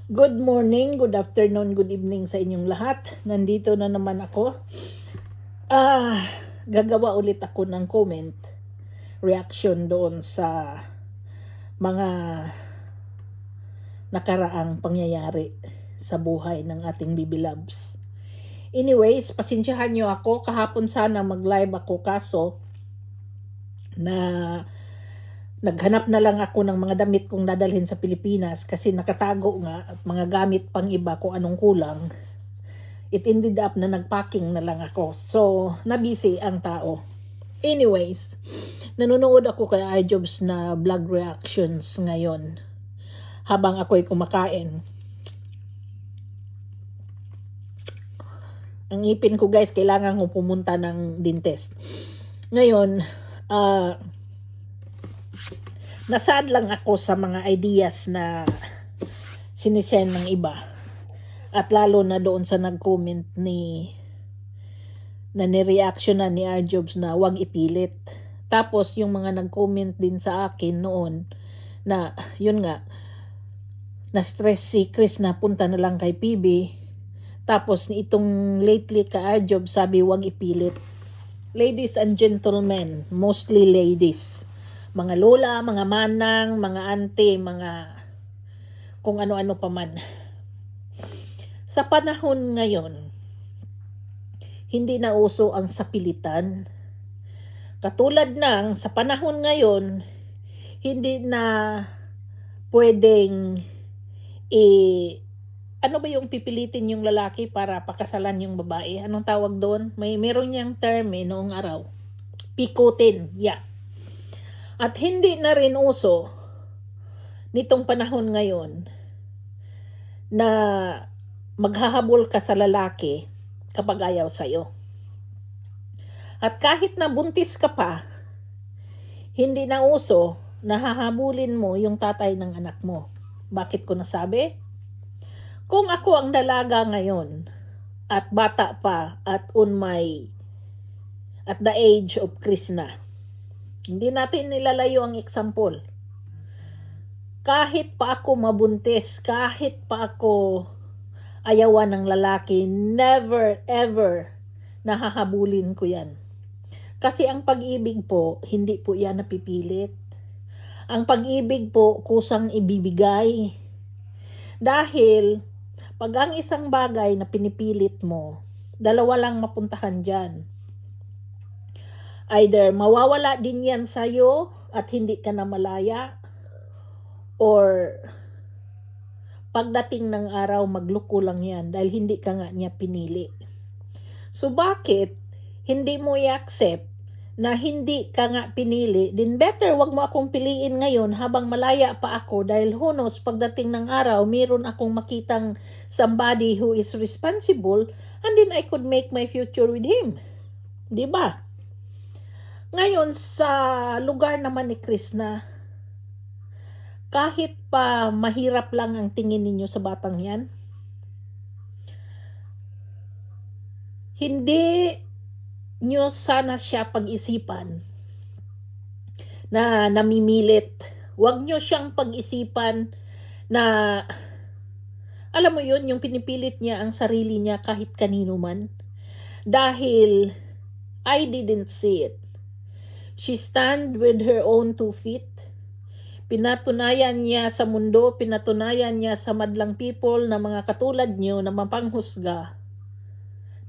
Good morning, good afternoon, good evening sa inyong lahat. Nandito na naman ako. Gagawa ulit ako ng comment, reaction doon sa mga nakaraang pangyayari sa buhay ng ating Bibi Loves. Anyways, pasensyahan nyo ako. Kahapon sana mag-live ako kaso na naghanap na lang ako ng mga damit kong dadalhin sa Pilipinas kasi nakatago nga at mga gamit pang iba kung anong kulang. It ended up na nagpacking na lang ako. So, nabisi ang tao. Anyways, nanonood ako kay iJobs na vlog reactions ngayon habang ako'y kumakain. Ang ipin ko guys, kailangan ko pumunta ng dentist. Ngayon, nasad lang ako sa mga ideas na sinisend ng iba. At lalo na doon sa nag-comment na ni-reaction na ni iJobs na wag ipilit. Tapos yung mga nag-comment din sa akin noon na yun nga, na-stress si Chris na punta na lang kay PB. Tapos itong lately ka iJobs sabi wag ipilit. Ladies and gentlemen, mostly ladies. Mga lola, mga manang, mga ante, mga kung ano-ano pa man. Sa panahon ngayon, hindi na uso ang sapilitan. Katulad ng sa panahon ngayon, hindi na pwedeng ano ba yung pipilitin yung lalaki para pakasalan yung babae? Anong tawag doon? Meron niyang term noong araw. Pikutin, yeah. At hindi na rin uso nitong panahon ngayon na maghahabol ka sa lalaki kapag ayaw sa'yo. At kahit na buntis ka pa, hindi na uso na hahabulin mo yung tatay ng anak mo. Bakit ko nasabi? Kung ako ang dalaga ngayon at bata pa at at the age of Chris na, hindi natin nilalayo ang example. Kahit pa ako mabuntis, kahit pa ako ayawan ng lalaki, never ever nahahabulin ko yan. Kasi ang pag-ibig po, hindi po yan napipilit. Ang pag-ibig po, kusang ibibigay. Dahil, pag ang isang bagay na pinipilit mo, dalawa lang mapuntahan dyan. Either mawawala din yan sa'yo at hindi ka na malaya, or pagdating ng araw magluko lang yan dahil hindi ka nga niya pinili. So bakit hindi mo i-accept na hindi ka nga pinili? Then better wag mo akong piliin ngayon habang malaya pa ako dahil who knows pagdating ng araw meron akong makitang somebody who is responsible and then I could make my future with him. 'Di ba? Ngayon, sa lugar naman ni Chris na kahit pa mahirap lang ang tingin ninyo sa batang yan, hindi nyo sana siya pag-isipan na namimilit. Huwag nyo siyang pag-isipan na, alam mo yun, yung pinipilit niya ang sarili niya kahit kanino man. Dahil I didn't see it. She stand with her own 2 feet. Pinatunayan niya sa mundo, pinatunayan niya sa madlang people na mga katulad niyo na mapanghusga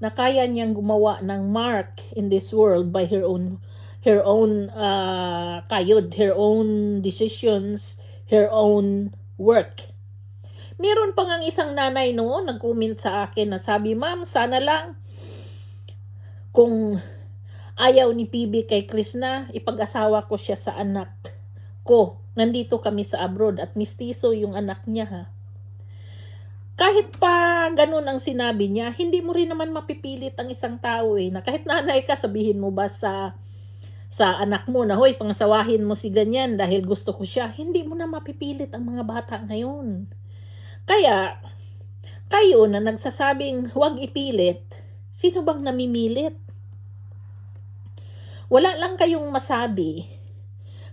na kaya niyang gumawa ng mark in this world by her own kayod, her own decisions, her own work. Meron pa ngang isang nanay noon nag-comment sa akin na sabi, "Ma'am, sana lang kung ayaw ni PB kay Chris na, ipag-asawa ko siya sa anak ko. Nandito kami sa abroad at mistiso yung anak niya ha." Kahit pa ganun ang sinabi niya, hindi mo rin naman mapipilit ang isang tao na kahit nanay ka, sabihin mo ba sa anak mo na, "Hoy, pangasawahin mo si ganyan dahil gusto ko siya." Hindi mo na mapipilit ang mga bata ngayon. Kaya, kayo na nagsasabing huwag ipilit, sino bang namimilit? Wala lang kayong masabi,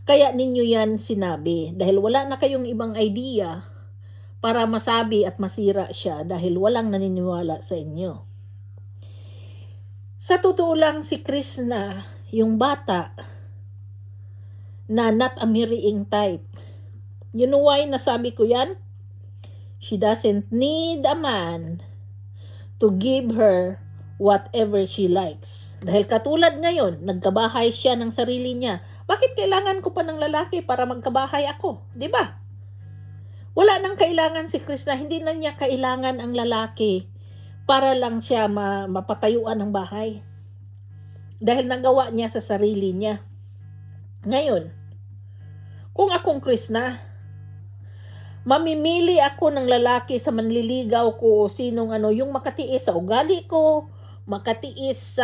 kaya ninyo yan sinabi. Dahil wala na kayong ibang idea para masabi at masira siya dahil walang naniniwala sa inyo. Sa totoo lang, si Krishna, yung bata na not a marrying type. You know why nasabi ko yan? She doesn't need a man to give her whatever she likes. Dahil katulad ngayon, nagkabahay siya ng sarili niya. Bakit kailangan ko pa ng lalaki para magkabahay ako? Di ba? Wala nang kailangan si Krishna. Hindi na niya kailangan ang lalaki para lang siya mapatayuan ng bahay. Dahil nagawa niya sa sarili niya. Ngayon, kung akong Krishna, mamimili ako ng lalaki sa manliligaw ko, sinong yung makatiis sa ugali ko, makatiis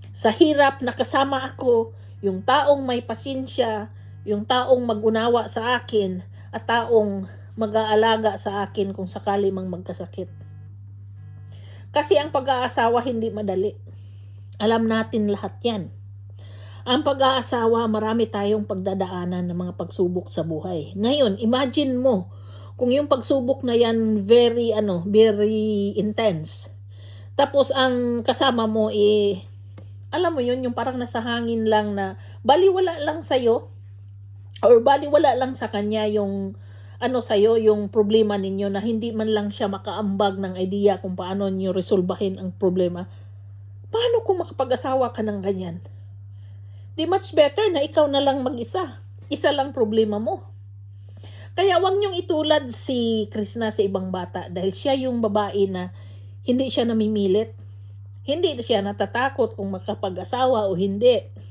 sa hirap na kasama ako, yung taong may pasensya, yung taong mag-unawa sa akin, at taong mag-aalaga sa akin kung sakali mang magkasakit. Kasi ang pag-aasawa hindi madali. Alam natin lahat yan. Ang pag-aasawa, marami tayong pagdadaanan ng mga pagsubok sa buhay. Ngayon, imagine mo, kung yung pagsubok na yan very intense. Tapos ang kasama mo alam mo yun, yung parang nasa hangin lang na baliwala lang sa'yo, or baliwala lang sa kanya yung sa'yo, yung problema ninyo na hindi man lang siya makaambag ng idea kung paano niyo resolbahin ang problema. Paano kung makapag-asawa ka ng ganyan? Di much better na ikaw na lang mag-isa. Isa lang problema mo. Kaya wag niyong itulad si Krishna sa ibang bata dahil siya yung babae na hindi siya namimilit. Hindi siya natatakot kung makapag-asawa o hindi.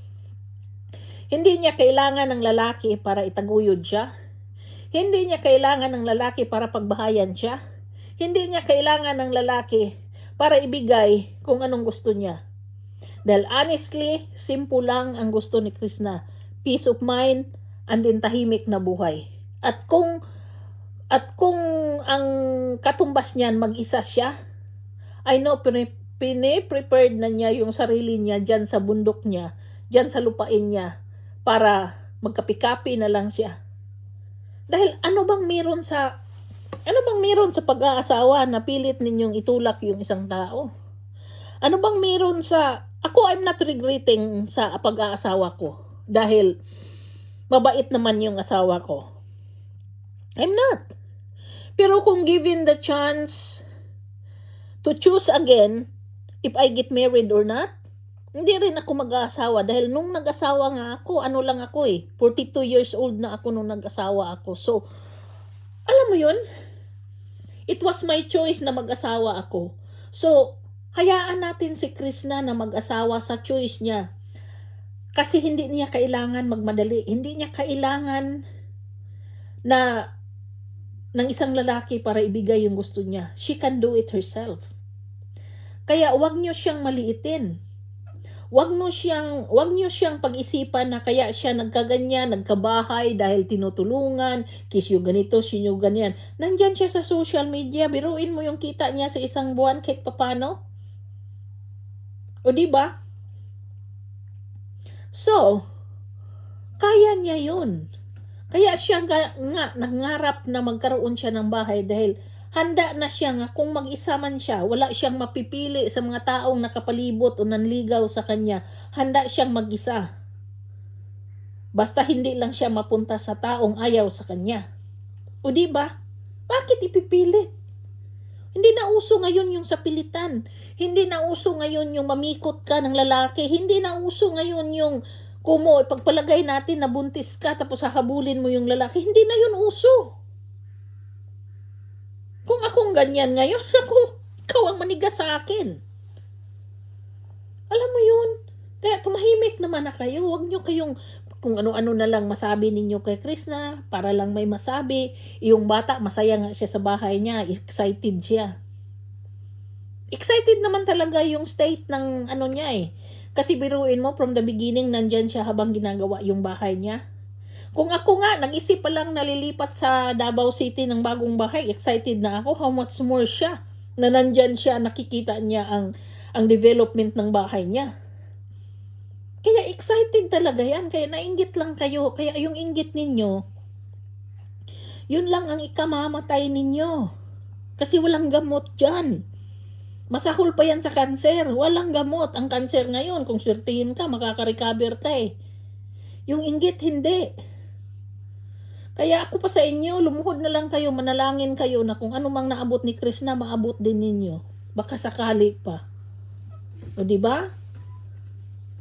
Hindi niya kailangan ng lalaki para itaguyod siya. Hindi niya kailangan ng lalaki para pagbahayan siya. Hindi niya kailangan ng lalaki para ibigay kung anong gusto niya. Dahil honestly, simple lang ang gusto ni Krishna. Peace of mind and then tahimik na buhay. At kung ang katumbas niyan mag-isa siya, I know pine-prepared na niya yung sarili niya dyan sa bundok niya, dyan sa lupain niya, para magkapi-kapi na lang siya. Dahil ano bang meron sa pag-aasawa na pilit ninyong itulak yung isang tao? Ano bang meron I'm not regretting sa pag-aasawa ko dahil mabait naman yung asawa ko. I'm not. Pero kung given the chance to choose again if I get married or not, hindi rin ako mag-aasawa dahil nung nag-asawa nga ako, 42 years old na ako nung nag-asawa ako. So, alam mo yun? It was my choice na mag-asawa ako. So, hayaan natin si Krishna na mag-asawa sa choice niya. Kasi hindi niya kailangan magmadali. Hindi niya kailangan ng isang lalaki para ibigay yung gusto niya. She can do it herself. Kaya wag niyo siyang maliitin. Wag niyo siyang pag-isipan na kaya siya nagkaganyan, nagkabahay dahil tinutulungan, kiss yung ganito, sinyo ganyan. Nandyan siya sa social media, biruin mo yung kita niya sa isang buwan kahit papano. O diba? So, kaya niya yun. Kaya siya nga nangarap na magkaroon siya ng bahay dahil handa na siya nga kung mag-isa man siya, wala siyang mapipili sa mga taong nakapalibot o nanligaw sa kanya. Handa siyang mag-isa. Basta hindi lang siya mapunta sa taong ayaw sa kanya. O diba? Bakit ipipilit? Hindi na uso ngayon yung sapilitan. Hindi na uso ngayon yung mamikot ka ng lalaki. Hindi na uso ngayon yung pagpalagay natin na buntis ka tapos hahabulin mo yung lalaki. Hindi na yun uso. Kung akong ganyan ngayon, ikaw ang manigas sa akin. Alam mo yun? Kaya tumahimik naman na kayo. Huwag nyo kayong kung ano-ano na lang masabi ninyo kay Krishna para lang may masabi. Yung bata, masaya nga siya sa bahay niya. Excited siya. Excited naman talaga yung state ng niya eh. Kasi biruin mo, from the beginning, nandyan siya habang ginagawa yung bahay niya. Kung ako nga, nag-isip pa lang nalilipat sa Davao City ng bagong bahay, excited na ako. How much more siya na nandyan siya, nakikita niya ang development ng bahay niya. Kaya excited talaga yan. Kaya nainggit lang kayo. Kaya yung inggit ninyo, Yun lang ang ikamamatay ninyo. Kasi walang gamot dyan. Masahol pa yan sa kanser. Walang gamot. Ang kanser ngayon, kung swertihin ka, makaka-recover ka eh. Yung inggit, hindi. Kaya ako pa sa inyo, lumuhod na lang kayo, manalangin kayo na kung ano mang naabot ni Krishna, maabot din ninyo. Baka sakali pa. O diba?